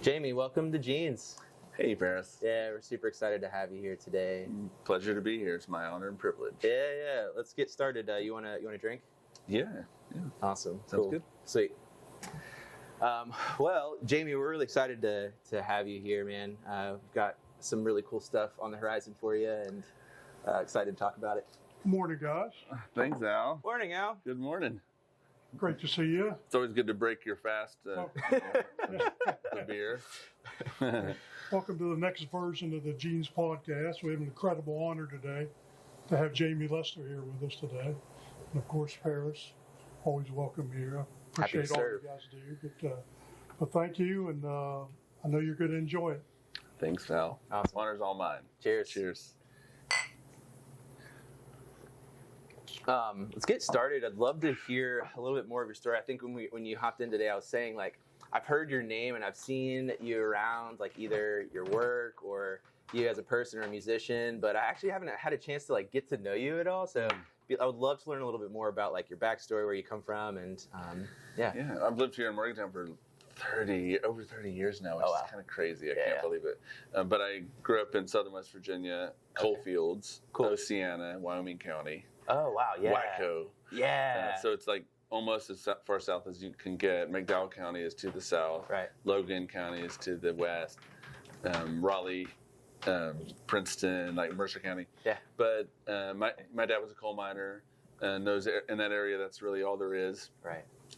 Jamie, welcome to Jeans. Hey, Paris. Yeah, we're super excited to have you here today. Pleasure to be here. It's my honor and privilege. Yeah. Let's get started. You wanna drink? Yeah. Awesome. Sounds cool. good. Sweet. Well, Jamie, we're really excited to have you here, man. We've got some really cool stuff on the horizon for you, and excited to talk about it. Morning, guys. Thanks, Al. Morning, Al. Good morning. Great to see you. It's always good to break your fast the beer. Welcome to the next version of the Jeans podcast. We have an incredible honor today to have Jamie Lester here with us today. And of course, Paris, always welcome here. I Happy to appreciate all serve. you guys do. But thank you, and I know you're going to enjoy it. Thanks, Al. Awesome. Honor's all mine. Cheers. Cheers. Let's get started. I'd love to hear a little bit more of your story. I think when you hopped in today, I was saying, like, I've heard your name and I've seen you around, like, either your work or you as a person or a musician, but I actually haven't had a chance to, like, get to know you at all. So I would love to learn a little bit more about, like, your backstory, where you come from, and Yeah, I've lived here in Morgantown for over 30 years now, which is kind of crazy. I can't believe it. But I grew up in southern West Virginia, Coalfields, Oceana, Wyoming County. Oh, wow, yeah. Wacko. Yeah. So it's like almost as far south as you can get. McDowell County is to the south. Right. Logan County is to the west. Raleigh, Princeton, like Mercer County. Yeah. But my dad was a coal miner, and in that area, that's really all there is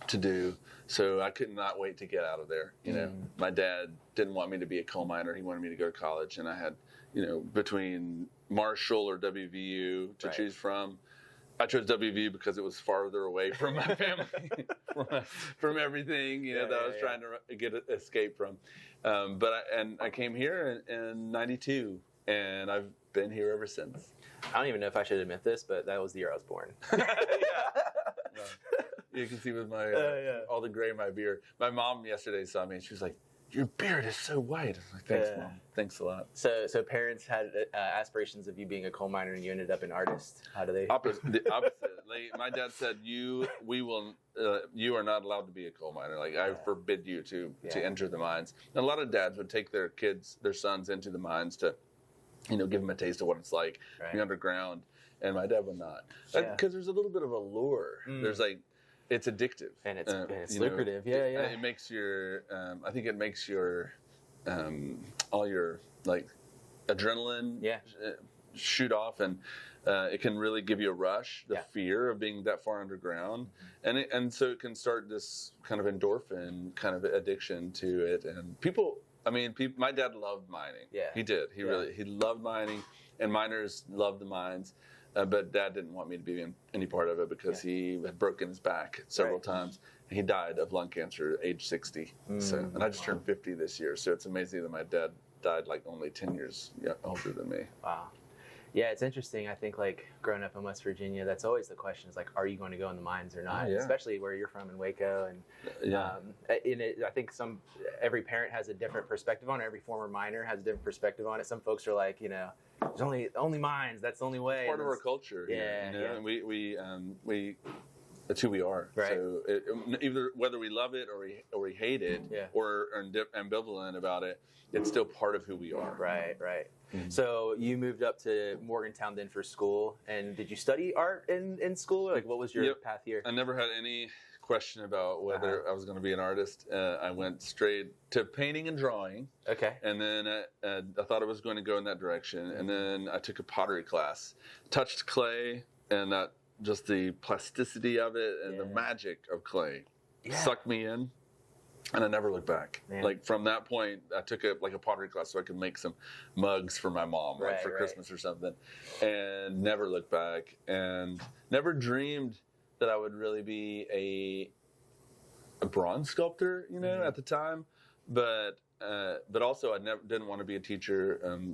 to do. So I could not wait to get out of there. You know, my dad didn't want me to be a coal miner. He wanted me to go to college, and I had, between Marshall or WVU to choose from. I chose WVU because it was farther away from my family, from everything that I was trying to escape from. But I came here in '92, and I've been here ever since. I don't even know if I should admit this, but that was the year I was born. You can see with my all the gray in my beard. My mom yesterday saw me, and she was like, "Your beard is so white." I'm like, "Thanks, Mom. Thanks a lot." So parents had aspirations of you being a coal miner, and you ended up an artist. How do they? The opposite. My dad said, "You are not allowed to be a coal miner. Like, I forbid you to enter the mines." And a lot of dads would take their sons into the mines to, give them a taste of what it's like being underground. And my dad would not, because there's a little bit of a lure. There's it's addictive and it's lucrative. It makes your I think it makes your all your adrenaline shoot off, and it can really give you a rush, the fear of being that far underground, and so it can start this kind of endorphin kind of addiction to it. And my dad loved mining. He did. He loved mining, and miners loved the mines. But Dad didn't want me to be in any part of it because he had broken his back several times. And he died of lung cancer at age 60. And I just turned 50 this year. So it's amazing that my dad died only 10 years older than me. Wow. Yeah, it's interesting. I think growing up in West Virginia, that's always the question is are you going to go in the mines or not? Especially where you're from in Waco. And I think every parent has a different perspective on it. Every former miner has a different perspective on it. Some folks are like, there's only mines. That's the only way. It's part of our culture. And we that's who we are. Right. So either whether we love it or we hate it or are ambivalent about it, it's still part of who we are. Right. Mm-hmm. So you moved up to Morgantown then for school, and did you study art in school? What was your path here? I never had any question about whether I was going to be an artist. I went straight to painting and drawing. Okay. And then I thought I was going to go in that direction. And then I took a pottery class, touched clay, and just the plasticity of it and the magic of clay sucked me in. And I never looked back. Man. From that point, I took a pottery class so I could make some mugs for my mom, for Christmas or something, and never looked back, and never dreamed that I would really be a bronze sculptor, at the time, but also I didn't want to be a teacher.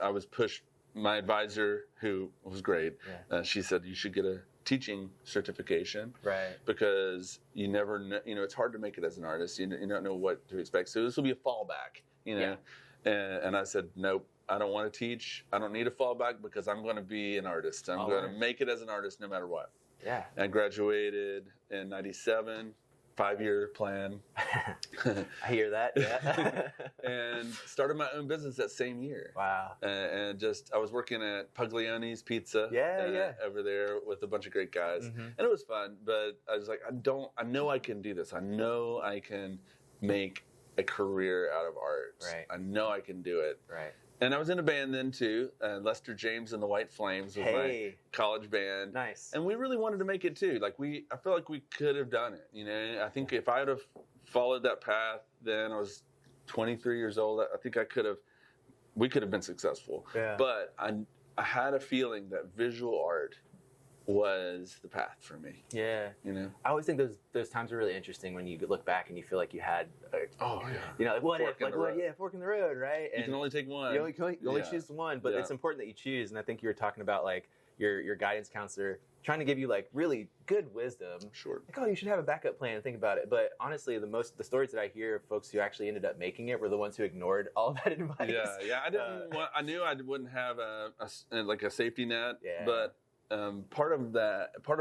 I was pushed. My advisor, who was great, she said you should get a teaching certification, because you never know, it's hard to make it as an artist. You don't know what to expect. So this will be a fallback, And I said, nope, I don't want to teach. I don't need a fallback because I'm going to be an artist. I'm going to make it as an artist no matter what. Yeah. I graduated in '97, 5-year plan. I hear that. Yeah. and started my own business that same year. Wow. And I was working at Puglioni's Pizza. Over there with a bunch of great guys. And it was fun, but I was like, I know I can do this. I know I can make a career out of art. Right. I know I can do it. Right. And I was in a band then too. Lester James and the White Flames was my college band. Nice. And we really wanted to make it too. I feel like we could have done it. You know, I think if I would have followed that path, then I was 23 years old. I think we could have been successful. Yeah. But I had a feeling that visual art was the path for me. Yeah. You know? I always think those times are really interesting when you look back and you feel like you had what fork in the road, right? And you can only take one. You only choose one, but it's important that you choose. And I think you were talking about like your guidance counselor trying to give you like really good wisdom. Sure. Like, oh, you should have a backup plan and think about it. But honestly, the stories that I hear of folks who actually ended up making it were the ones who ignored all that advice. Yeah. I knew I wouldn't have a safety net. Yeah. But part of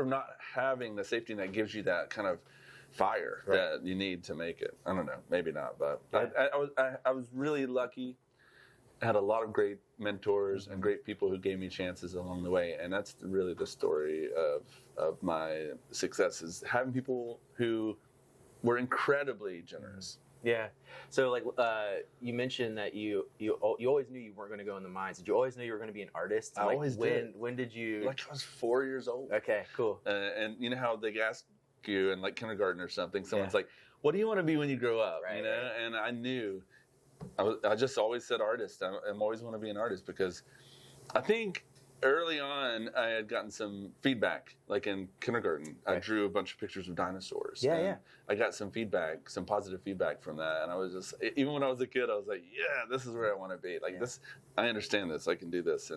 not having the safety net gives you that kind of fire that you need to make it. I don't know, maybe not, but I was really lucky. I had a lot of great mentors and great people who gave me chances along the way, and that's really the story of my successes. Having people who were incredibly generous. Yeah. So like you mentioned that you always knew you weren't going to go in the mines. Did you always know you were going to be an artist? I always did. When did you? Like I was 4 years old. Okay, cool. And you know how they ask you in like kindergarten or something, someone's like, "What do you want to be when you grow up?" Right, you know, and I knew. I just always said artist. I always want to be an artist because I think early on I had gotten some feedback. Like in kindergarten, I drew a bunch of pictures of dinosaurs. Yeah. I got some feedback, some positive feedback from that, and I was just, even when I was a kid, I was like, yeah, this is where I want to be. Like this, I understand this. I can do this,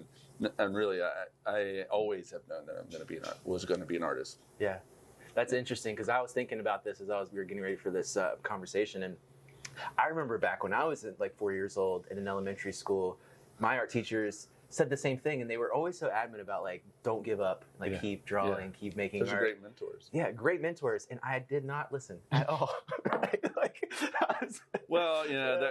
and really, I always have known that was going to be an artist. Yeah, that's interesting because I was thinking about this as we were getting ready for this conversation, and I remember back when I was like 4 years old in an elementary school, my art teachers said the same thing, and they were always so adamant about like, don't give up, like keep drawing, keep making art. Those are great mentors. Yeah, great mentors, and I did not listen at all. Right? Well, you know,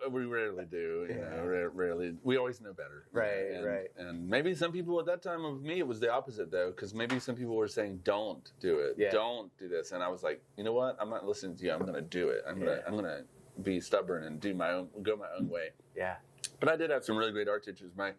we rarely do. You know, rarely. We always know better. Right. And maybe some people at that time of me, it was the opposite though, because maybe some people were saying, "Don't do it. Don't do this," and I was like, you know what? I'm not listening to you. I'm going to do it. I'm gonna be stubborn and go my own way. Yeah. But I did have some really great art teachers. My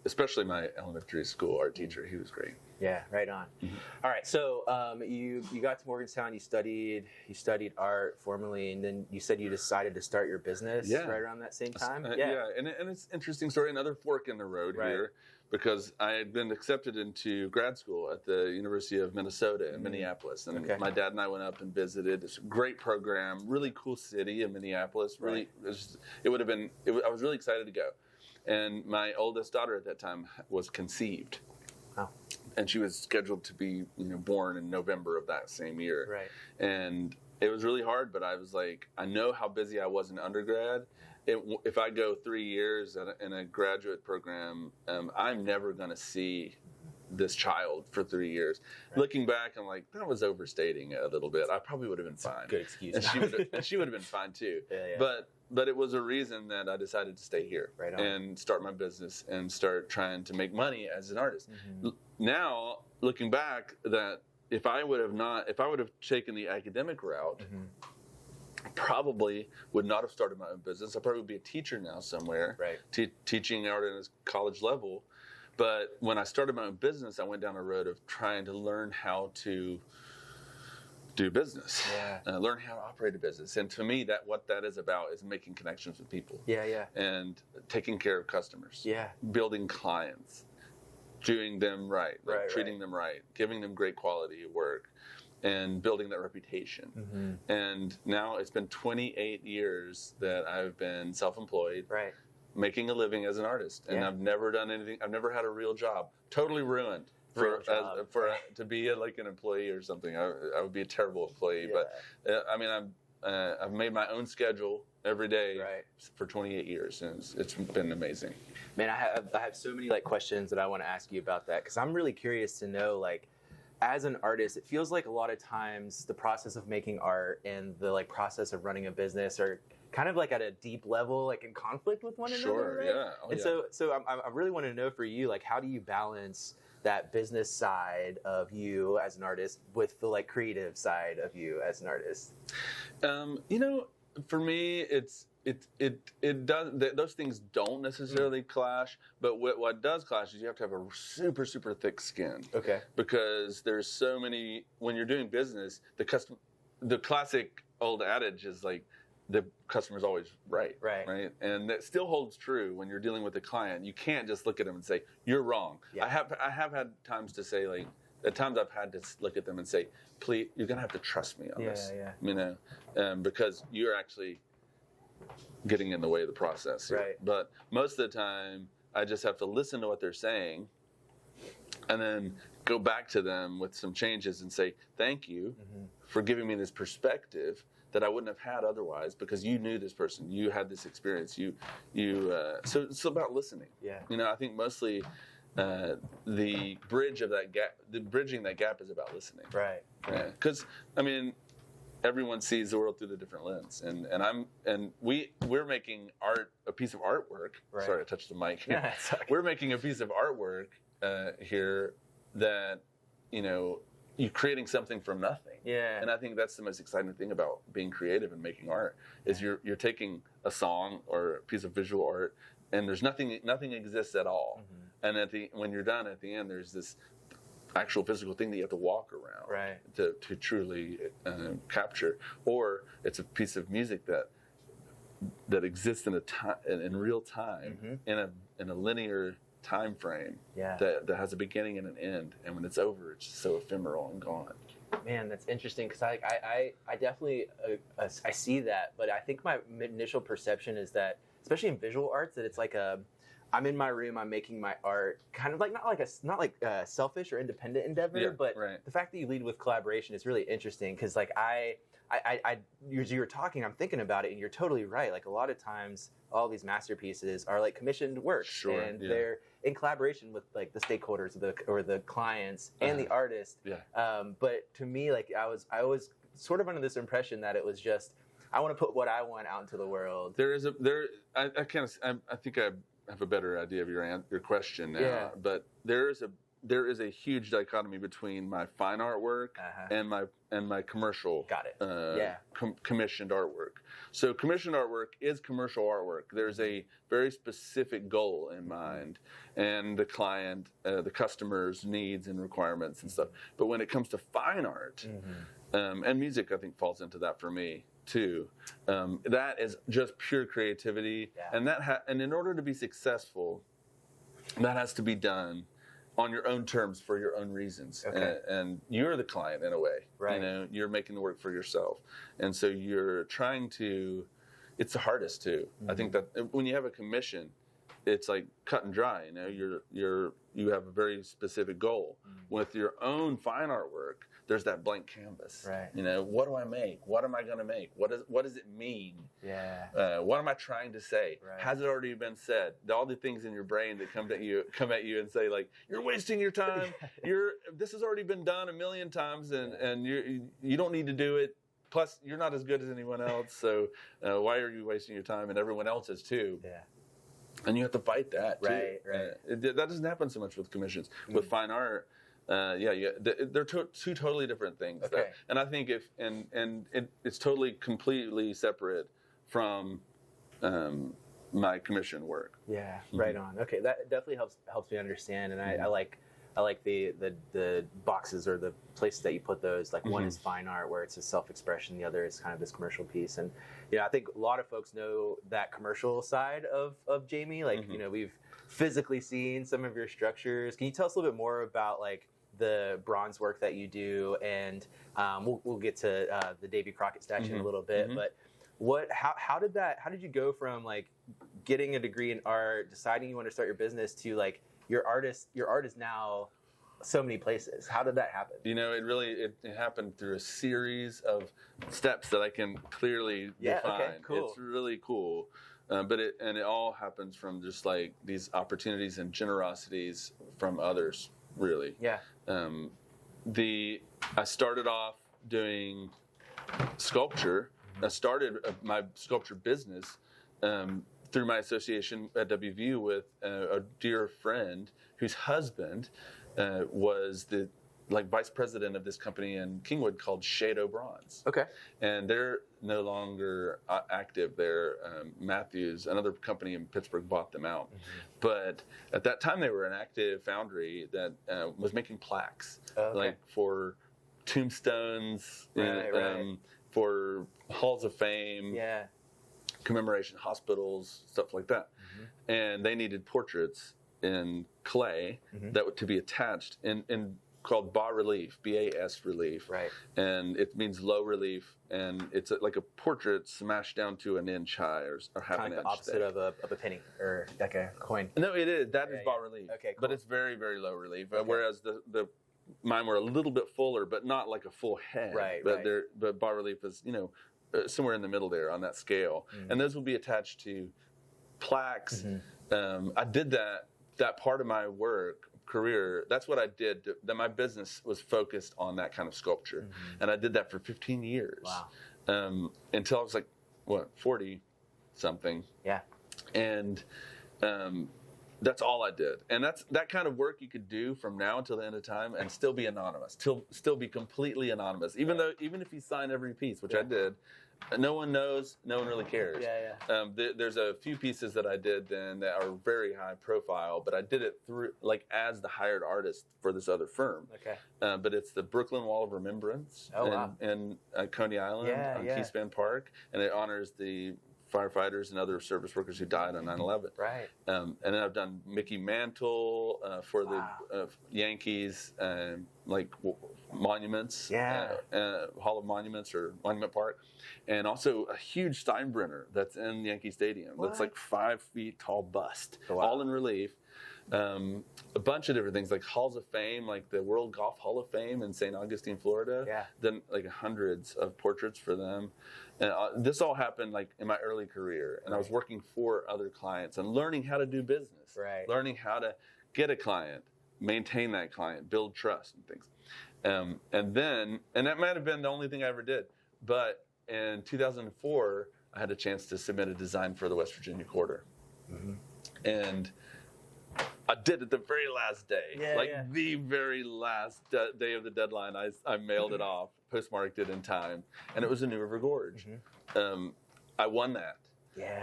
especially my elementary school art teacher, he was great. Yeah, right on. Mm-hmm. All right, so you got to Morgantown, you studied art formally, and then you said you decided to start your business right around that same time? And it's an interesting story, another fork in the road here, because I had been accepted into grad school at the University of Minnesota in Minneapolis, and my dad and I went up and visited. It's a great program, really cool city in Minneapolis. Really, I was really excited to go. And my oldest daughter at that time was conceived. Oh. And she was scheduled to be, born in November of that same year. Right. And it was really hard, but I was like, I know how busy I was in undergrad. If I go 3 years in a graduate program, I'm never going to see this child for 3 years. Right. Looking back, I'm like, that was overstating it a little bit. I probably would have been fine. Good excuse. And she would have been fine too. Yeah. But it was a reason that I decided to stay here and start my business and start trying to make money as an artist. Mm-hmm. Now, looking back, that if I would have taken the academic route, I probably would not have started my own business. I probably would be a teacher now somewhere, teaching art at a college level. But when I started my own business, I went down a road of trying to learn how to do business, learn how to operate a business. And to me, what that is about is making connections with people. And taking care of customers. Building clients. Doing them right. Treating them right. Giving them great quality work. And building that reputation. Mm-hmm. And now it's been 28 years that I've been self-employed. Making a living as an artist. And I've never done anything. I've never had a real job. Totally ruined. To be like an employee or something. I would be a terrible employee. But I've made my own schedule every day for 28 years, and it's been amazing. Man, I have so many questions that I want to ask you about that, because I'm really curious to know, as an artist, it feels like a lot of times the process of making art and the process of running a business kind of like at a deep level, like in conflict with one another. Sure, Right? yeah. Oh, And yeah. so I really want to know for you, like, how do you balance that business side of you as an artist with the like creative side of you as an artist? For me, it does. Those things don't necessarily clash, but what does clash is you have to have a super super thick skin. Okay. Because there's so many when you're doing business. The classic old adage is like the customer's always right, and that still holds true when you're dealing with a client. You can't just look at them and say you're wrong. Yeah. I have had times to say like. At times I've had to look at them and say, please, you're going to have to trust me on this. Because you're actually getting in the way of the process. Here. Right. But most of the time, I just have to listen to what they're saying and then go back to them with some changes and say, thank you for giving me this perspective that I wouldn't have had otherwise because you knew this person, you had this experience. So it's about listening. Yeah. I think mostly the bridging that gap is about listening. Right. Because everyone sees the world through the different lens, and we're making a piece of artwork. Right. Sorry, I touched the mic. Yeah, it's okay. We're making a piece of artwork here that you're creating something from nothing. Yeah. And I think that's the most exciting thing about being creative and making art is you're taking a song or a piece of visual art, and there's nothing exists at all. And when you're done at the end, there's this actual physical thing that you have to walk around to truly capture, or it's a piece of music that exists in real time in a linear time frame that has a beginning and an end, and when it's over, it's just so ephemeral and gone. Man, that's interesting because I definitely I see that, but I think my initial perception is that, especially in visual arts, that it's like I'm in my room, I'm making my art, kind of like not like a selfish or independent endeavor, but the fact that you lead with collaboration is really interesting because like as you were talking, I'm thinking about it, and you're totally right. Like a lot of times, all these masterpieces are like commissioned works, and they're in collaboration with like the stakeholders or the clients and the artist. But to me, like I was sort of under this impression that it was just I want to put what I want out into the world. I think I have a better idea of your question now, but there is a huge dichotomy between my fine artwork and my commercial commissioned artwork. So commissioned artwork is commercial artwork. There's a very specific goal in mind and the client, the customer's needs and requirements and stuff. But when it comes to fine art and music, I think falls into that for me too. That is just pure creativity, and and in order to be successful, that has to be done on your own terms for your own reasons. And you're the client in a way. You're making the work for yourself, and so you're trying to. It's the hardest too. I think that when you have a commission, it's like cut and dry. You have a very specific goal. With your own fine artwork, there's that blank canvas. What do I make? What am I going to make? What does it mean? What am I trying to say? Has it already been said? All the things in your brain that come at you and say like, you're wasting your time. This has already been done a million times, and you don't need to do it. Plus, you're not as good as anyone else. So why are you wasting your time? And everyone else is too. And you have to fight that too. That doesn't happen so much with commissions. With fine art, they're two totally different things. And I think it's totally completely separate from my commission work. Right on. Okay, that definitely helps me understand, and I like the boxes or the places that you put those. Like one is fine art, where it's a self-expression. The other is kind of this commercial piece. And I think a lot of folks know that commercial side of Jamie. Like we've physically seen some of your structures. Can you tell us a little bit more about like the bronze work that you do? And we'll get to the Davy Crockett statue in a little bit. But how did you go from like getting a degree in art, deciding you want to start your business, to like your art is now so many places? How did that happen? It happened through a series of steps that I can clearly define. Okay, cool. It's really cool. But it all happens from just like these opportunities and generosities from others, really. I started off doing sculpture I started my sculpture business through my association at WVU with a dear friend whose husband was the vice president of this company in Kingwood called Shado Bronze. Okay. And they're no longer active. They're Matthews, another company in Pittsburgh, bought them out. But at that time, they were an active foundry that was making plaques, for tombstones, for halls of fame, commemoration hospitals, stuff like that. And they needed portraits in clay that were to be attached in called bas relief, BAS relief. Right. And it means low relief, and it's like a portrait smashed down to an inch high or half Kind an of inch the opposite thick. of a penny or like a coin. No, it is. That is bas relief. Okay, cool. But it's very, very low relief. Whereas the mine were a little bit fuller, but not like a full head. Right. But bas relief is, somewhere in the middle there on that scale. And those will be attached to plaques. I did that part of my career, that's what I did. That my business was focused on that kind of sculpture, and I did that for 15 years. Wow. Until I was 40 something. Yeah. And that's all I did. And that's that kind of work you could do from now until the end of time and still be anonymous, still be completely anonymous. Even if you sign every piece, which I did, no one knows, no one really cares. There's a few pieces that I did then that are very high profile, but I did it through as the hired artist for this other firm. Okay. But it's the Brooklyn Wall of Remembrance in Coney Island on Keyspan Park, and it honors the firefighters and other service workers who died on 9/11. Right. And then I've done Mickey Mantle for the Yankees, monuments, Hall of Monuments or Monument Park, and also a huge Steinbrenner that's in Yankee Stadium. What? That's like 5 feet tall bust, Oh, wow. all in relief. A bunch of different things like halls of fame, like the World Golf Hall of Fame in St. Augustine, Florida. Yeah. Then hundreds of portraits for them. And this all happened in my early career, and I was working for other clients and learning how to do business, learning how to get a client, maintain that client, build trust and things. And that might have been the only thing I ever did. But in 2004, I had a chance to submit a design for the West Virginia Quarter. And I did it the very last day, the very last day of the deadline. I mailed it off, postmarked it in time, and it was in New River Gorge. I won that,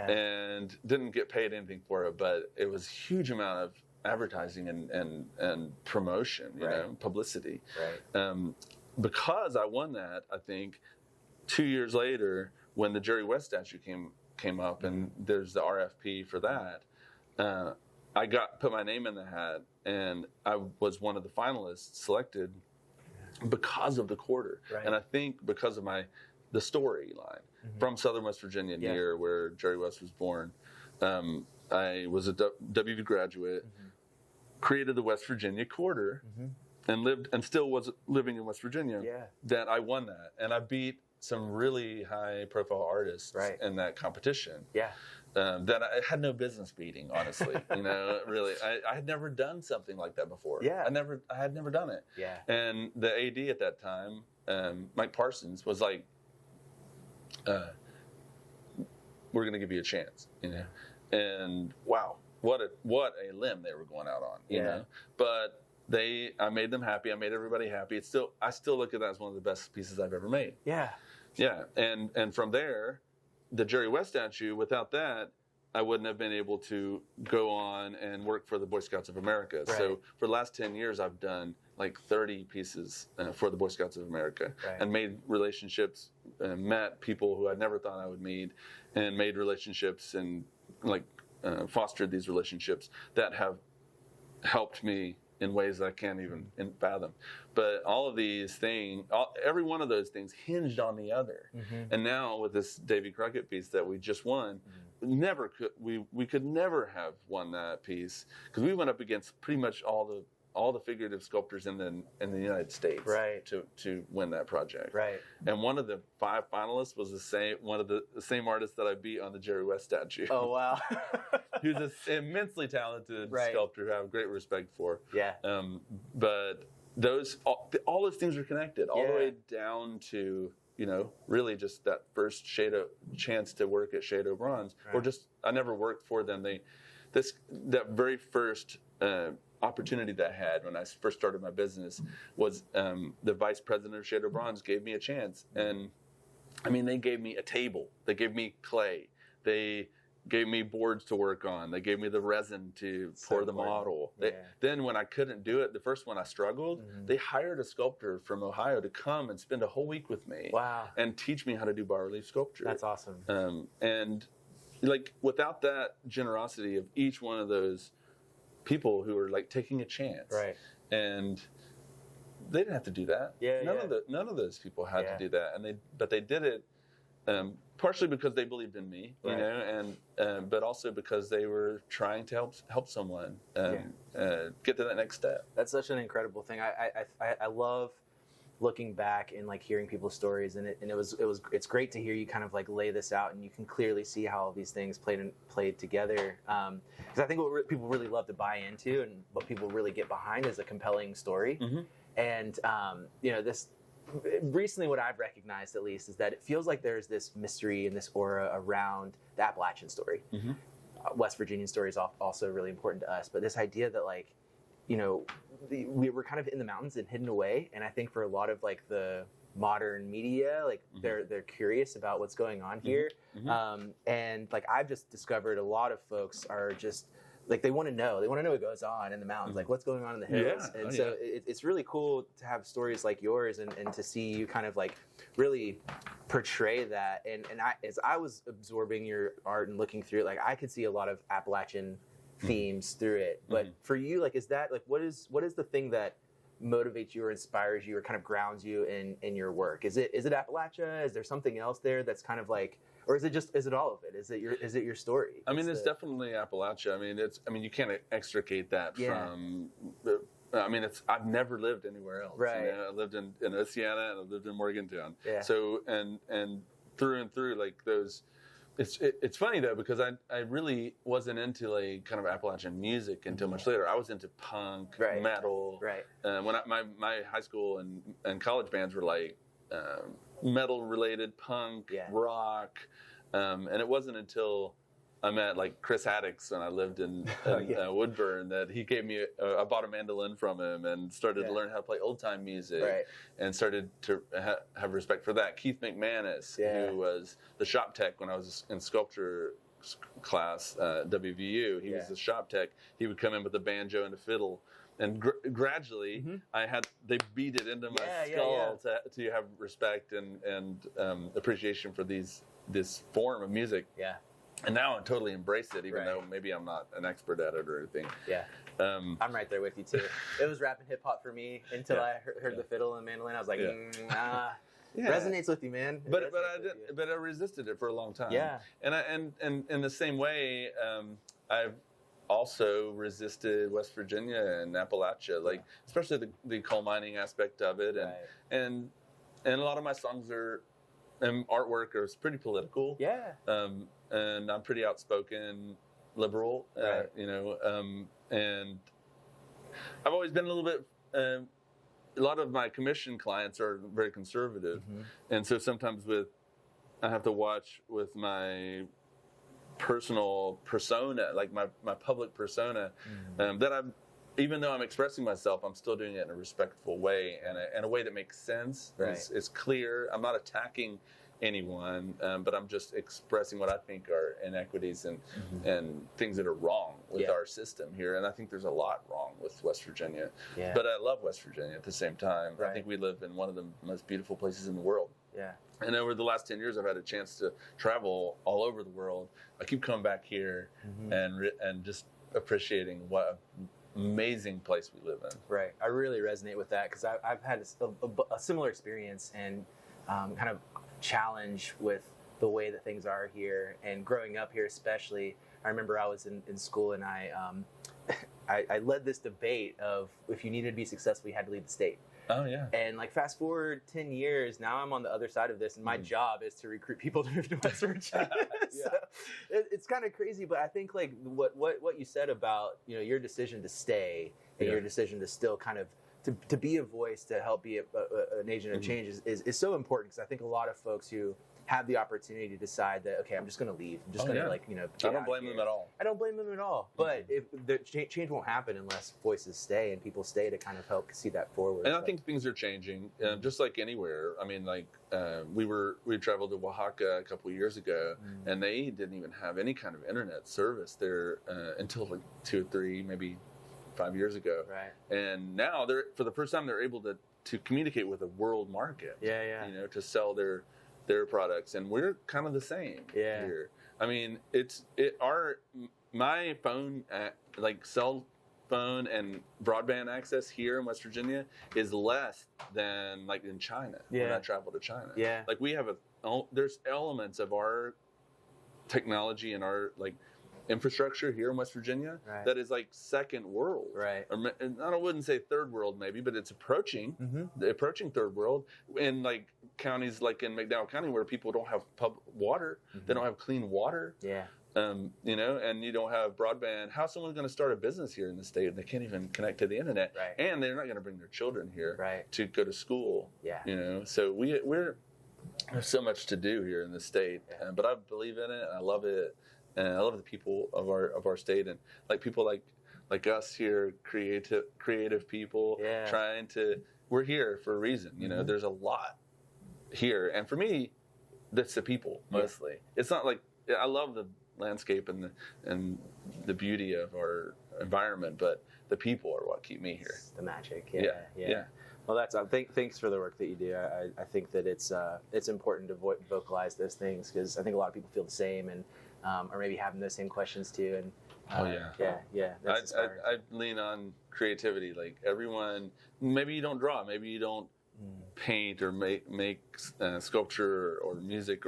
and didn't get paid anything for it, but it was a huge amount of advertising and promotion, publicity. Because I won that, I think 2 years later, when the Jerry West statue came up, and there's the RFP for that. I put my name in the hat, and I was one of the finalists selected because of the quarter, and I think because of the storyline from Southern West Virginia, near where Jerry West was born. I was a WV graduate, created the West Virginia Quarter, and still was living in West Virginia. That I won that, and I beat some really high-profile artists in that competition. That I had no business beating, honestly. Really, I had never done something like that before. I had never done it. And the AD at that time, Mike Parsons, was like, "We're going to give you a chance," And wow, what a limb they were going out on, you know. But I made them happy. I made everybody happy. I still look at that as one of the best pieces I've ever made. And from there, the Jerry West statue, without that, I wouldn't have been able to go on and work for the Boy Scouts of America. So for the last 10 years, I've done 30 pieces for the Boy Scouts of America, and made relationships, met people who I never thought I would meet, and made relationships and fostered these relationships that have helped me in ways that I can't even fathom. But all of these things, every one of those things hinged on the other. And now with this Davy Crockett piece that we just won, we could never have won that piece, because we went up against pretty much all the figurative sculptors in the United States to win that project. And one of the 5 finalists was the same artist that I beat on the Jerry West statue. Oh, wow. Who's an immensely talented sculptor who I have great respect for. But all those things are connected all the way down to really just that first chance to work at Shade Bronze, or just I never worked for them. That very first opportunity that I had when I first started my business was the vice president of Shade Bronze gave me a chance, and I mean they gave me a table, they gave me clay, they gave me boards to work on, they gave me the resin to pour the model. Then when I couldn't do it, the first one I struggled, they hired a sculptor from Ohio to come and spend a whole week with me. Wow. And teach me how to do bas-relief sculpture. That's awesome. And like without that generosity of each one of those people who were like taking a chance, right? And they didn't have to do that. None of those people had to do that, but they did it partially because they believed in me, you know, and but also because they were trying to help someone get to that next step. That's such an incredible thing. I love looking back and like hearing people's stories, and it's great to hear you kind of like lay this out, and you can clearly see how all these things played together. Because I think what people really love to buy into and what people really get behind is a compelling story. And this recently, what I've recognized at least is that it feels like there's this mystery and this aura around the Appalachian story. West Virginian story is also really important to us, but this idea that like, we were kind of in the mountains and hidden away, and I think for a lot of like the modern media, like they're curious about what's going on here, and like I've just discovered a lot of folks are just like they want to know what goes on in the mountains, like what's going on in the hills. It's really cool to have stories like yours and to see you kind of like really portray that. And as I was absorbing your art and looking through it, like I could see a lot of Appalachian themes through it. But for you, like, is that like what is the thing that motivates you or inspires you or kind of grounds you in your work? Is it Appalachia? Is there something else there that's kind of like, or is it all of it? Is it your story? I mean, it's definitely Appalachia. I mean, you can't extricate that from. I've never lived anywhere else. Right. You know? I lived in Oceana and I lived in Morgantown. Yeah. So and through and through, like those. It's funny though, because I really wasn't into like kind of Appalachian music until much later. I was into punk, metal. Right. When my high school and college bands were like metal related, punk, rock, and it wasn't until I met like Chris Haddix when I lived in Woodburn that he gave me I bought a mandolin from him and started to learn how to play old time music, and started to have respect for that. Keith McManus, who was the shop tech when I was in sculpture class, WVU, he was the shop tech. He would come in with a banjo and a fiddle. And gradually, they beat it into my skull to have respect and appreciation for this form of music. Yeah. And now I totally embrace it, even though maybe I'm not an expert at it or anything. Yeah. I'm right there with you too. It was rap and hip hop for me until I heard the fiddle and mandolin. I was like, resonates with you, man. But I resisted it for a long time. Yeah. And in the same way, I've also resisted West Virginia and Appalachia, like especially the coal mining aspect of it, and a lot of my songs and artwork is pretty political. Yeah. And I'm pretty outspoken, liberal, and I've always been a little bit. A lot of my commission clients are very conservative, and so sometimes I have to watch with my personal persona, like my public persona, that I'm, even though I'm expressing myself, I'm still doing it in a respectful way and in a way that makes sense. It's clear. I'm not attacking anyone, but I'm just expressing what I think are inequities and things that are wrong with our system here. And I think there's a lot wrong with West Virginia. Yeah. But I love West Virginia at the same time. I think we live in one of the most beautiful places in the world. Yeah. And over the last 10 years, I've had a chance to travel all over the world. I keep coming back here and just appreciating what an amazing place we live in. Right. I really resonate with that because I've had a similar experience and kind of challenge with the way that things are here. And growing up here especially, I remember I was in school and I led this debate of if you needed to be successful, you had to leave the state. Oh, yeah. And like fast forward 10 years, now I'm on the other side of this, and my job is to recruit people to move to West Virginia. So it's kind of crazy, but I think like what you said about your decision to stay and your decision to still kind of to be a voice, to help be an agent of change is so important, because I think a lot of folks who have the opportunity to decide that, okay, I'm just going to leave. I'm just going to I don't blame them at all. I don't blame them at all. But if the change won't happen unless voices stay and people stay to kind of help see that forward. And I think things are changing, just like anywhere. I mean, like we traveled to Oaxaca a couple of years ago, and they didn't even have any kind of internet service there until like 2 or 3, maybe 5 years ago. Right. And now for the first time they're able to communicate with a world market. Yeah. To sell their products, and we're kind of the same here. I mean, my phone, like cell phone and broadband access here in West Virginia is less than like in China when I travel to China. Yeah. Like we have there's elements of our technology and our like infrastructure here in West Virginia that is like second world. Right. I wouldn't say third world maybe, but it's approaching third world in like counties like in McDowell County where people don't have water, they don't have clean water. Yeah. And you don't have broadband. How's someone going to start a business here in the state? They can't even connect to the internet, and they're not going to bring their children here to go to school. Yeah. So there's so much to do here in the state, but I believe in it. I love it. And I love the people of our state, and like people like us here, creative people we're here for a reason. There's a lot here, and for me, that's the people mostly. It's not like I love the landscape and the beauty of our environment, but the people are what keep me here. It's the magic. Yeah. Well, thanks for the work that you do. I think that it's important to vocalize those things, because I think a lot of people feel the same, and or maybe having those same questions too. And that's inspiring. I lean on creativity. Like everyone, maybe you don't draw, maybe you don't paint or make sculpture or music,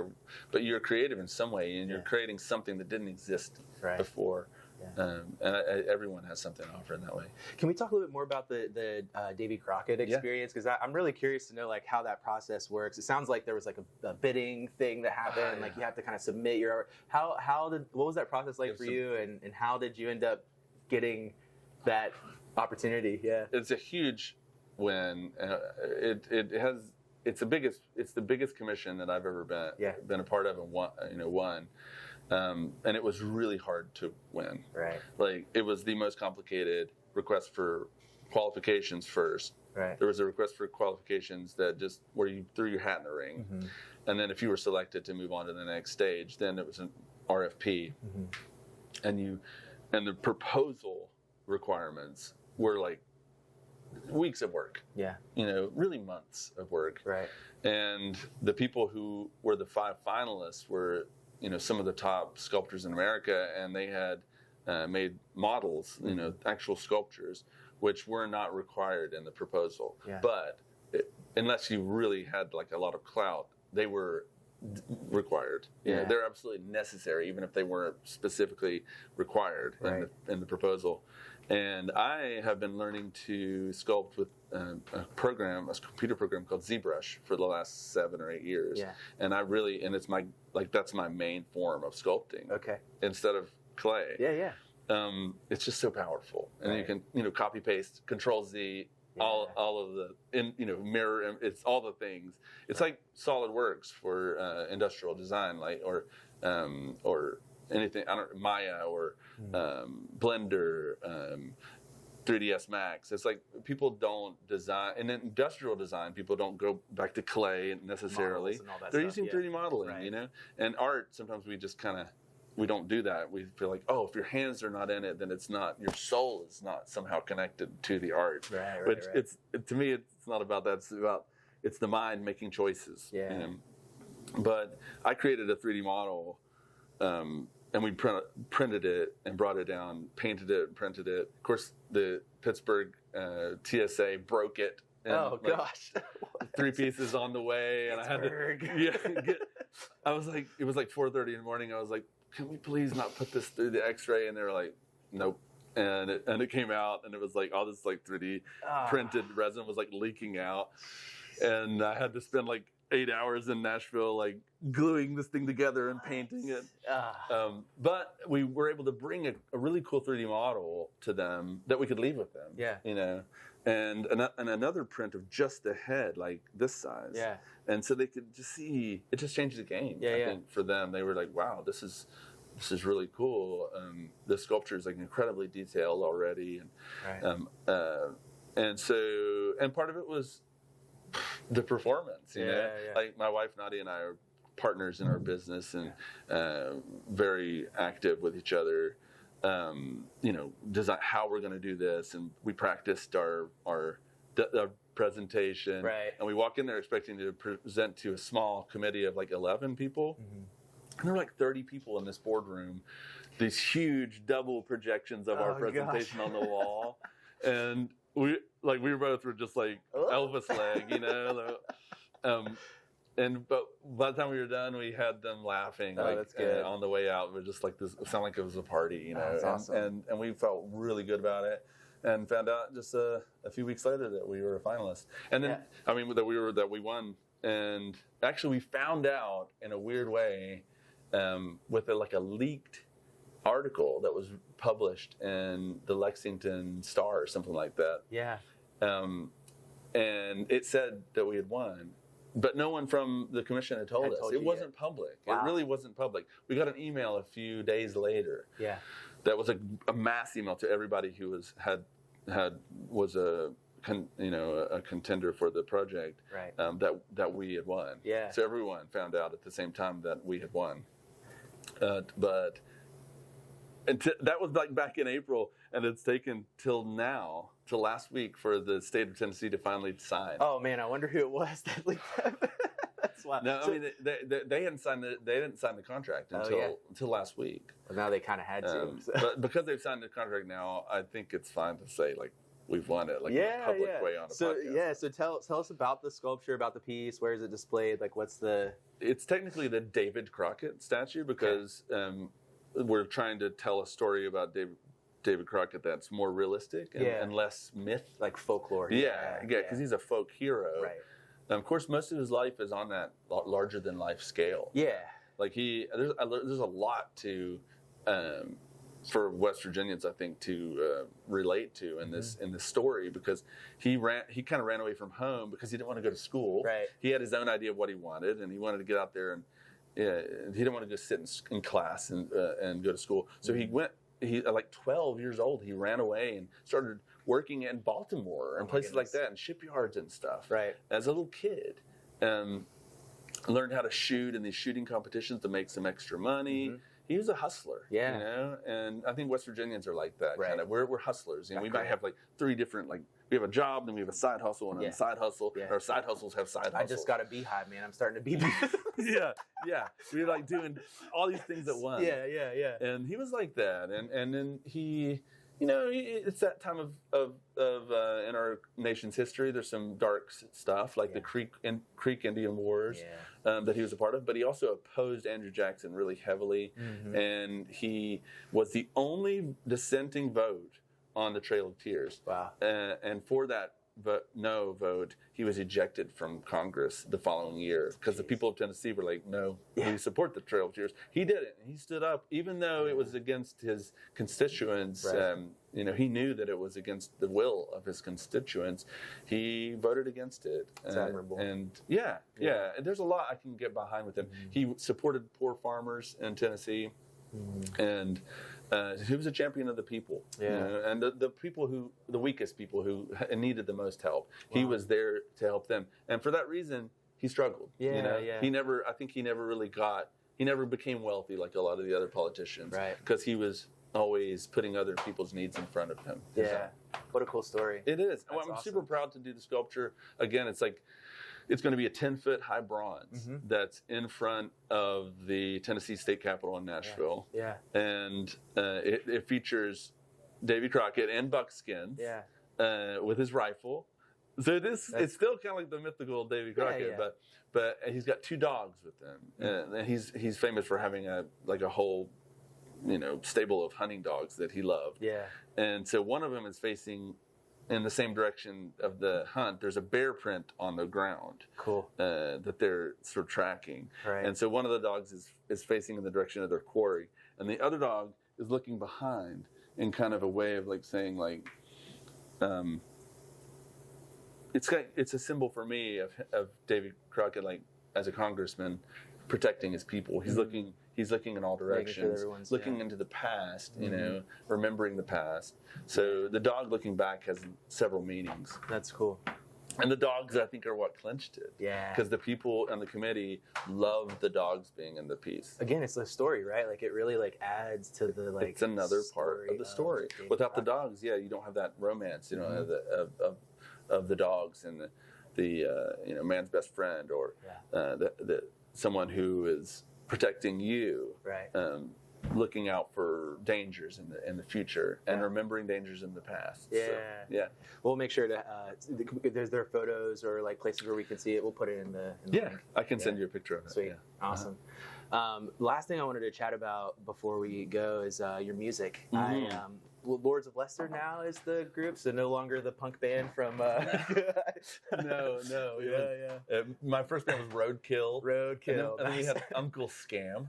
but you're creative in some way, and you're creating something that didn't exist before. And everyone has something to offer in that way. Can we talk a little bit more about the Davy Crockett experience? Because I'm really curious to know like how that process works. It sounds like there was like a bidding thing that happened, like you have to kind of submit your what was that process like for you, and how did you end up getting that opportunity? Yeah, it's a huge win. It's the biggest commission that I've ever been a part of and won. And it was really hard to win. Right. Like it was the most complicated request for qualifications first. Right. There was a request for qualifications that just where you threw your hat in the ring, and then if you were selected to move on to the next stage, then it was an RFP, and the proposal requirements were like weeks of work. Yeah. Really months of work. Right. And the people who were the 5 finalists were some of the top sculptors in America, and they had made models, actual sculptures, which were not required in the proposal. Yeah. But unless you really had like a lot of clout, they were required. They're absolutely necessary, even if they weren't specifically required in the proposal. And I have been learning to sculpt with a computer program called ZBrush for the last 7 or 8 years. Yeah. And it's that's my main form of sculpting. Okay. Instead of clay. Yeah. It's just so powerful, and you can copy paste, Control Z, all of the mirror. It's all the things. It's like SolidWorks for industrial design, like or anything. Maya or Blender, 3ds Max. It's like people don't design in industrial design. People don't go back to clay necessarily. They're using 3D modeling, And art, sometimes we just we don't do that. We feel like, if your hands are not in it, then it's not, your soul is not somehow connected to the art. Right. It's to me, it's not about that. It's the mind making choices. Yeah. But I created a 3D model, and we printed it and brought it down, painted it, and printed it. Of course, the Pittsburgh TSA broke it. And gosh! 3 pieces on the way, and Pittsburgh. I had to. I was like, it was like 4:30 in the morning. I was like, can we please not put this through the X-ray? And they were like, nope. And it came out, and it was like all this like 3D printed resin was like leaking out, and I had to spend like 8 hours in Nashville, like gluing this thing together and painting it. But we were able to bring a really cool 3D model to them that we could leave with them. Yeah. and another print of just the head, like this size. Yeah. And so they could just see, it just changed the game. I think for them, they were like, wow, this is really cool. The sculpture is like incredibly detailed already. And so, and part of it was the performance, you know? Like my wife, Nadia, and I are partners in our business and very active with each other. Design how we're going to do this, and we practiced our presentation, and we walk in there expecting to present to a small committee of like 11 people, and there were like 30 people in this boardroom, these huge double projections of our presentation on the wall, and we both were just like Elvis leg, you know. But by the time we were done, we had them laughing that's good. on the way out. It was just like this. It sounded like it was a party, you know. That's awesome. And we felt really good about it, and found out just a few weeks later that we were a finalist. And then that we won. And actually, we found out in a weird way with a leaked article that was published in the Lexington Star or something like that. Yeah. And it said that we had won. But no one from the commission had told us. It wasn't public. Wow. It really wasn't public. We got an email a few days later. Yeah. That was a mass email to everybody who was a contender for the project. Right. That we had won. Yeah. So everyone found out at the same time that we had won. But that was like back in April, and it's taken till last week for the state of Tennessee to finally sign. Oh man, I wonder who it was that leaked that. That's why. No, I mean they hadn't signed they didn't sign the contract until last week. Well, now they kind of had to. But because they've signed the contract now, I think it's fine to say like we've won it, like in a public way on a podcast. So tell us about the sculpture, about the piece. Where is it displayed? Like, what's the? It's technically the David Crockett statue because we're trying to tell a story about David Crockett that's more realistic and less myth, like folklore. Because he's a folk hero. Right. And of course, most of his life is on that larger than life scale. Yeah. Like there's a lot to for West Virginians, I think, to relate to in this story, because he kind of ran away from home because he didn't want to go to school. Right. He had his own idea of what he wanted, and he wanted to get out there and he didn't want to just sit in class and go to school. So he went. He like 12 years old. He ran away and started working in Baltimore and places like that, and shipyards and stuff. Right. As a little kid, learned how to shoot in these shooting competitions to make some extra money. Mm-hmm. He was a hustler. Yeah. You know, and I think West Virginians are like that kind of. We're hustlers, and we might have like 3 different we have a job, then we have a side hustle, and then a side hustle. Yeah. Our side hustles have side hustles. I just got a beehive, man. I'm starting to be. Yeah. We're like doing all these things at once. Yeah. And he was like that, and then he, it's that time of in our nation's history. There's some dark stuff like the Creek Indian Wars that he was a part of, but he also opposed Andrew Jackson really heavily, and he was the only dissenting vote on the Trail of Tears. Wow. And for that no vote, he was ejected from Congress the following year because the people of Tennessee were like, no, we support the Trail of Tears. He did it. He stood up, even though it was against his constituents. Right. He knew that it was against the will of his constituents. He voted against it. It's admirable. And there's a lot I can get behind with him. Mm-hmm. He supported poor farmers in Tennessee, and he was a champion of the people, and the people the weakest people who needed the most help. Wow. He was there to help them, and for that reason, he struggled. He never became wealthy like a lot of the other politicians, right? Because he was always putting other people's needs in front of him. Yeah, what a cool story. It is. I'm awesome. Super proud to do the sculpture. Again, it's going to be a 10-foot high bronze that's in front of the Tennessee State Capitol in Nashville. Yeah. And it features Davy Crockett and buckskin with his rifle. So it's still kind of like the mythical Davy Crockett, but he's got 2 dogs with him. And he's famous for having a whole stable of hunting dogs that he loved. Yeah. And so one of them is facing in the same direction of the hunt. There's a bear print on the ground. Cool. That they're sort of tracking. Right. And so one of the dogs is facing in the direction of their quarry, and the other dog is looking behind in kind of a way of saying it's a symbol for me of David Crockett, like as a congressman, protecting his people. He's looking in all directions, looking into the past, you know, remembering the past. So the dog looking back has several meanings. That's cool. And the dogs, I think, are what clinched it. Yeah. Because the people on the committee love the dogs being in the piece. Again, it's the story, right? Like it really like adds to the like. It's another part of the story. Without the dogs, you don't have that romance, you know, of the dogs and the you know, man's best friend, or the someone who is protecting you, right? Looking out for dangers in the future and remembering dangers in the past. Yeah, so, We'll make sure to there's their photos or like places where we can see it. We'll put it in the link. I can send you a picture of it. Sweet, awesome. Last thing I wanted to chat about before we go is your music. Lords of Leicester now is the group, so no longer the punk band from. No. My first band was Roadkill. Roadkill. And then we had Uncle Scam.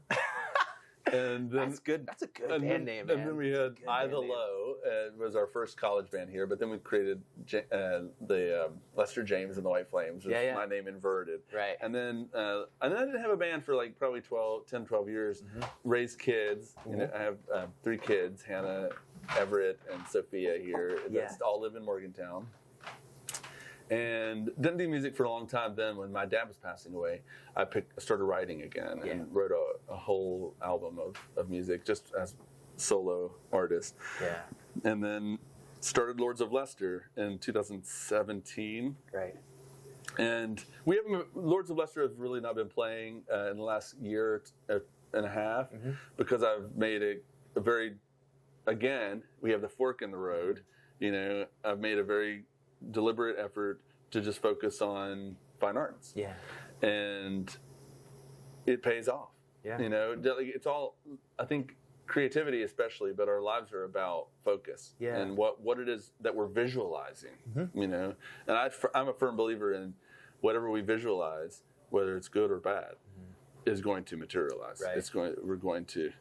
And then, that's good. That's a good band name, man. And then we had I the Low. It was our first college band here. But then we created the Lester James and the White Flames. With my name inverted. Right. And then I didn't have a band for like probably 10, 12 years. Raised kids. You know, I have 3 kids: Hannah, Everett, and Sophia here. That's all live in Morgantown. And didn't do music for a long time. Then when my dad was passing away, I started writing again and wrote a whole album of music just as solo artist. Yeah. And then started Lords of Leicester in 2017. Right. And Lords of Leicester have really not been playing in the last year and a half because I've made a very, again, we have the fork in the road. You know, I've made a very deliberate effort to just focus on fine arts. Yeah. And it pays off. Yeah. You know, it's all, I think creativity especially, but our lives are about focus and what it is that we're visualizing, you know. And I'm a firm believer in whatever we visualize, whether it's good or bad, is going to materialize. Right. We're going to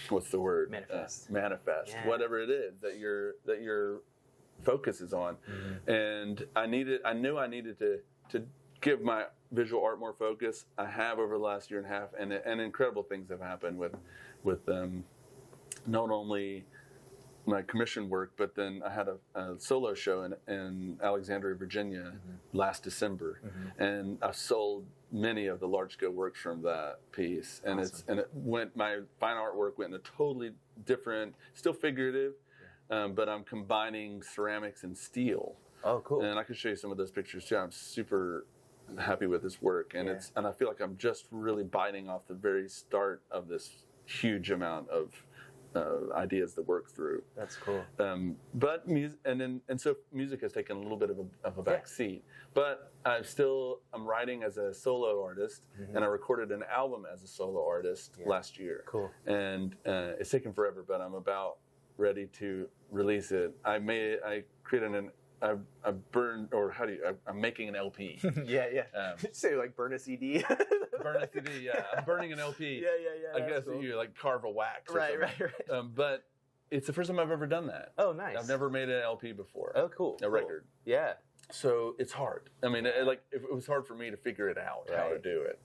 what's the word? Manifest. Yeah. Whatever it is that your focus is on. And I knew I needed to give my visual art more focus. I have over the last year and a half, and incredible things have happened with not only my commission work, but then I had a solo show in Alexandria, Virginia last December, and I sold many of the large scale works from that piece, and my fine artwork went in a totally different, still figurative, but I'm combining ceramics and steel. Oh, cool! And I can show you some of those pictures too. I'm super happy with this work, and and I feel like I'm just really biting off the very start of this huge amount of ideas to work through. That's cool. But so music has taken a little bit of a back seat. But I'm writing as a solo artist, and I recorded an album as a solo artist last year. Cool. And it's taken forever, but I'm about ready to release it. I'm making an LP. Say like burn a CD. Burn a CD, yeah. I'm burning an LP. Yeah. I guess cool. You like carve a wax. Right. But it's the first time I've ever done that. Oh, nice. I've never made an LP before. Oh, cool. A record. Yeah. So it's hard. I mean, it was hard for me to figure it out, how to do it.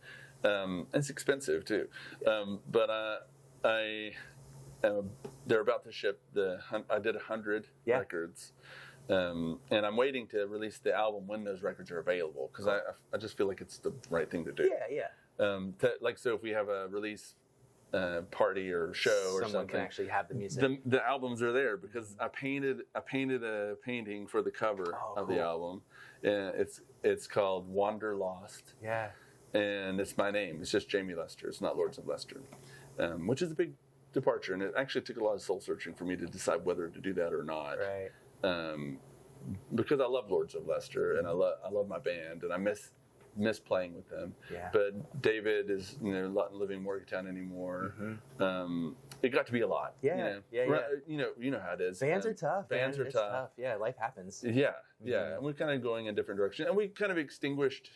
It's expensive too. But they're about to ship I did 100 records. And I'm waiting to release the album when those records are available, because I just feel like it's the right thing to do. Yeah. So if we have a release party or show or something, someone can actually have the music. The albums are there because I painted a painting for the cover of the album. It's called Wanderlost. Yeah. And it's my name. It's just Jamie Lester. It's not Lords of Leicester, which is a big departure. And it actually took a lot of soul searching for me to decide whether to do that or not. Right. Because I love Lords of Leicester and I love my band and I miss playing with them. Yeah. But David is not living in Morgantown anymore. It got to be a lot. Yeah. You know how it is. Bands are tough. Bands are tough. Yeah, life happens. Yeah. And we're kind of going in different directions. And we kind of extinguished.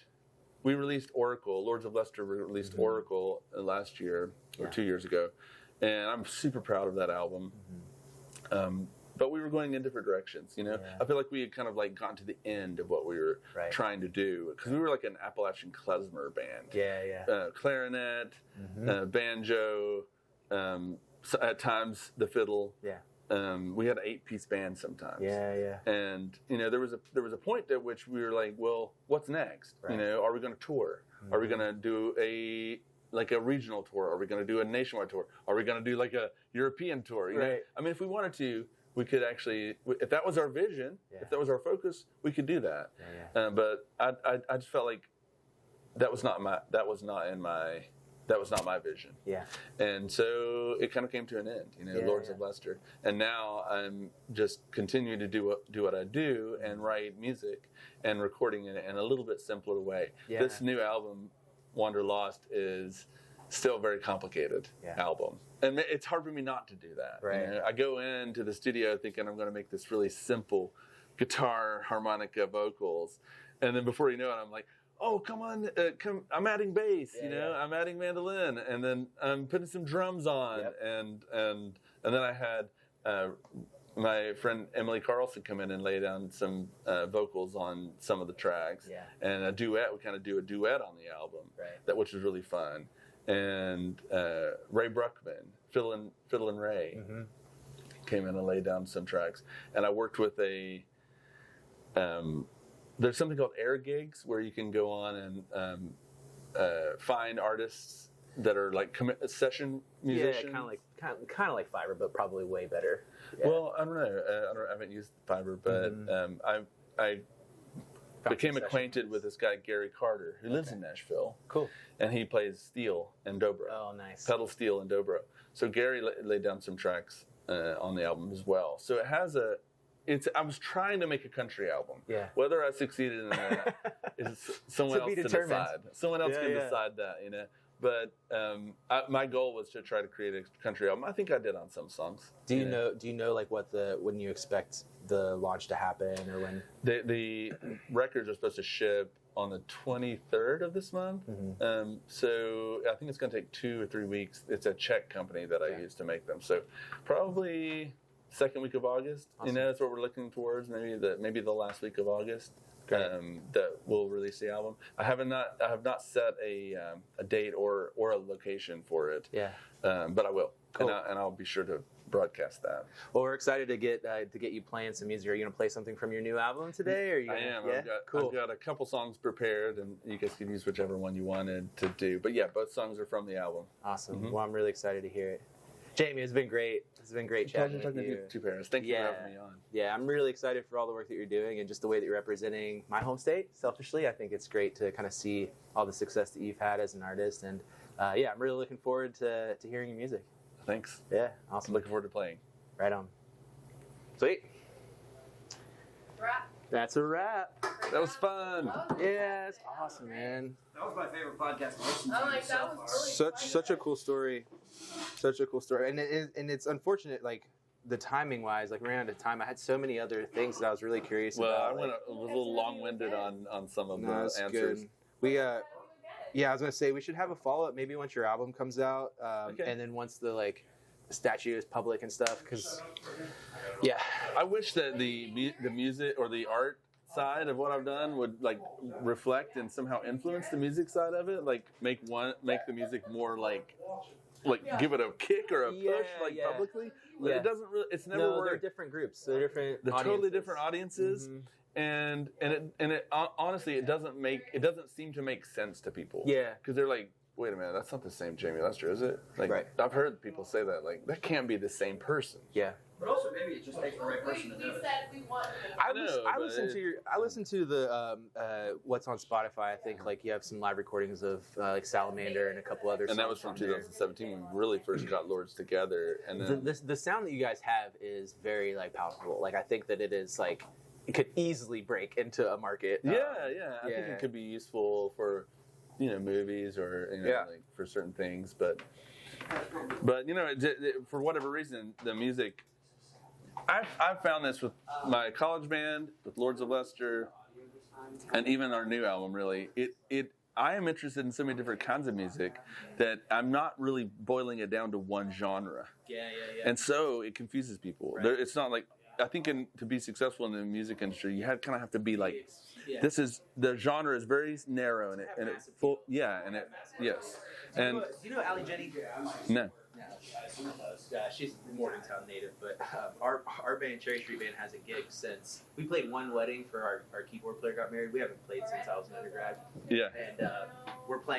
We released Oracle. Lords of Leicester released Oracle last year or 2 years ago, and I'm super proud of that album. but we were going in different directions. You know, I feel like we had kind of like gotten to the end of what we were trying to do, because we were like an Appalachian klezmer band. Clarinet, banjo, at times the fiddle. We had an 8-piece band sometimes. And you know, there was a point at which we were like, well, what's next? You know, are we going to tour? Are we going to do a regional tour? Are we going to do a nationwide tour? Are we going to do like a European tour? You know? I mean, if we wanted to, we could actually, if that was our vision, if that was our focus, we could do that. But I just felt like that was not my vision. And so it kind of came to an end, you know, Lords of Leicester. And now I'm just continuing to do what I do and write music and recording it in a little bit simpler way. This new album, Wanderlost, is still a very complicated album. And it's hard for me not to do that. You know? I go into the studio thinking I'm going to make this really simple guitar, harmonica, vocals. And then before you know it, I'm like, oh, come on, I'm adding bass, you know, I'm adding mandolin, and then I'm putting some drums on, and then I had my friend Emily Carlson come in and lay down some vocals on some of the tracks, and a duet. We kind of do a duet on the album, which was really fun. And Ray Bruckman, Fiddle and Ray, came in and laid down some tracks, and I worked with there's something called air gigs where you can go on and find artists that are like session musicians. Kind of like Fiverr, but probably way better. Well, I don't know. I haven't used Fiverr, but I became acquainted with this guy Gary Carter, who lives in Nashville. Cool. And he plays steel and dobro. Oh, nice. Pedal steel and dobro. So Gary laid down some tracks on the album as well. So it has I was trying to make a country album. Whether I succeeded in that is someone else to decide. Someone else can decide that, you know. But my goal was to try to create a country album. I think I did on some songs. Do you know like when you expect the launch to happen, or when the records are supposed to ship on the 23rd of this month? So I think it's going to take 2 or 3 weeks. It's a Czech company that I use to make them. So probably second week of August. You know, that's what we're looking towards. Maybe the last week of August. That we'll release the album. I have not set a date or a location for it. But I will. Cool. And I'll be sure to broadcast that. Well, we're excited to get you playing some music. Are you going to play something from your new album today? Or I am. I've got a couple songs prepared, and you guys can use whichever one you wanted to do. But yeah, both songs are from the album. Awesome. Well, I'm really excited to hear it. Jamie, it's been great. It's been great chatting with you. Two Paris. Thank you for having me on. Yeah, I'm really excited for all the work that you're doing and just the way that you're representing my home state. Selfishly, I think it's great to kind of see all the success that you've had as an artist. And I'm really looking forward to hearing your music. Thanks. Yeah, awesome. Looking forward to playing. Right on. Sweet. Wrap. That's a wrap. That was fun. Yeah, it's awesome, man. That was my favorite podcast to listen to. Oh, like that was really Such a cool story. Such a cool story. And it's unfortunate, like, the timing wise, like, we ran out of time. I had so many other things that I was really curious about. Well, I was a little long-winded on some of the answers. Good. We I was gonna say we should have a follow-up maybe once your album comes out, and then once the statue is public and stuff, because I wish that the music or the art side of what I've done would reflect and somehow influence the music side of it, make the music more give it a kick or a push publicly. But it doesn't really. It's never worked. They're different groups. They're different. They're totally different audiences. And it honestly, it doesn't seem to make sense to people. Yeah, because they're like, wait a minute, that's not the same Jamie Lester, is it? Right. I've heard people say that, that can't be the same person. Yeah. But also, maybe it just takes the right person to do it. I listened to the what's on Spotify. I think you have some live recordings of Salamander and a couple other songs. And that was from 2017 when we really first got Lords together. And then the sound that you guys have is very palatable. I think that it is it could easily break into a market. I think it could be useful for movies or for certain things, but for whatever reason, the music. I've found this with my college band, with Lords of Leicester, and even our new album. Really, I am interested in so many different kinds of music that I'm not really boiling it down to one genre. Yeah. And so it confuses people. Right. It's not like I think to be successful in the music industry, you kind of have to be like, Yeah. the genre is very narrow and it's full, yes. And Do you know Ali Jenny? no, She's a Morgantown native, but our band, Cherry Street Band, hasn't gigged since we played one wedding for our keyboard player got married. We haven't played since I was an undergrad. yeah. And we're playing